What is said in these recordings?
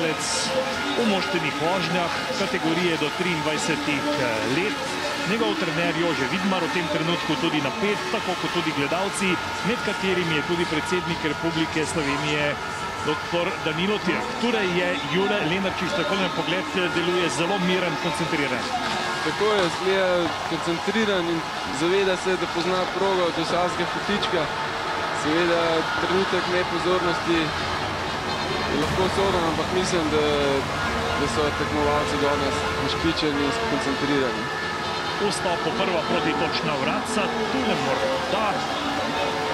tekmovalec v moštvenih vožnjah kategorije do 23 let. Njegov trener Jože Vidmar v tem trenutku tudi napet, tako kot tudi gledalci, med katerimi je tudi predsednik Republike Slovenije dr. Danilo Türk. Torej je Jure Lenarčič, tako na pogled deluje zelo miren, koncentriran. Tako je, zgleda koncentriran in zaveda se, da pozna progo do vsakega kotička. Seveda trenutek nepozornosti je lahko soden, ampak mislim, da so tekmovalci danes našpičeni in skoncentrirani. Vstop po prva protitočna vratca, tule morda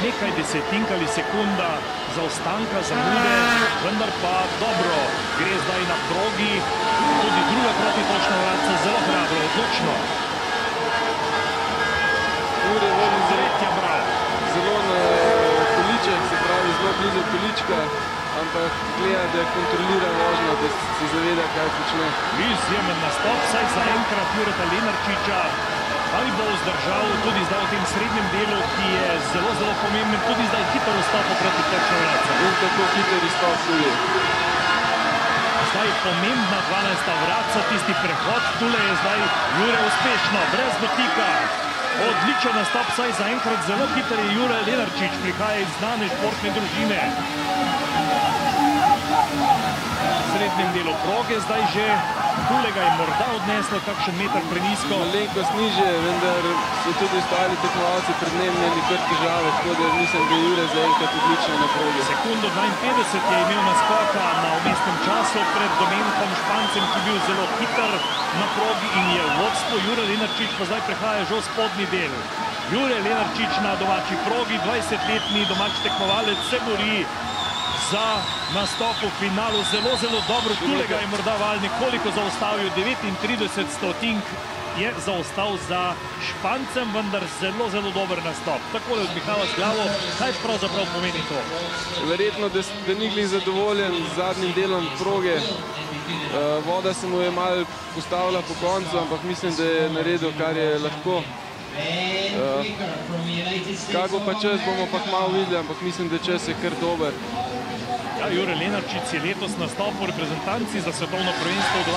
nekaj desetink ali sekunda zaostanka, zamude, vendar pa dobro, gre zdaj na progi, tudi druga protitočna vratca, zelo hrabro, odločno. Tretja brava. Zelo na količek, se pravi zelo blizu količka, ampak gleda, da je kontrolira vožnjo, da se zaveda, kaj počne. Izjemen nastop, saj zaenkrat Jureta Lenarčiča. Ali bo vzdržal tudi zdaj v tem srednjem delu, ki je zelo, zelo pomemben, tudi zdaj hiter vstop proti točno vratca. In tako hiter izstop tudi. Zdaj pomembna 12. vratca, tisti prehod, tule je zdaj Jure uspešno, brez dotika. Odličen nastop, saj zaenkrat zelo hiter je Jure Lenarčič, prihaja iz znane športne družine. V srednjem delu proge zdaj že, tule ga je morda odneslo kakšen meter prenisko. Malenkost niže, vendar so tudi ostali tekmovalci pred njim imeli kar težave, tako da mislim, da je Jure zaenkrat odlično na progi. Sekundo 52 je imel naskoka na vmesnem času pred Domenikom Špancem, ki je bil zelo hiter na progi in je v vodstvu. Jure Lenarčič pa zdaj prehaja že v spodnji del. Jure Lenarčič na domači progi, 20-letni domač tekmovalec, se bori za nastop v finalu. Zelo, zelo dobro. Tule ga je morda Val nekoliko zaustavil, 39 stotink je zaostal za Špancem, vendar zelo, zelo dober nastop. Takole odmihala z glavo, kaj pravzaprav pomeni to? Verjetno, da ni glih zadovoljen z zadnjim delom proge. Voda se mu je malo postavila po koncu, ampak mislim, da je naredil, kar je lahko. Kaj bo pa čas, bomo pa kmalu videli, ampak mislim, da čas je kar dober. Ja, Jure Lenarčič je letos nastopil v reprezentanci za svetovno prvenstvo v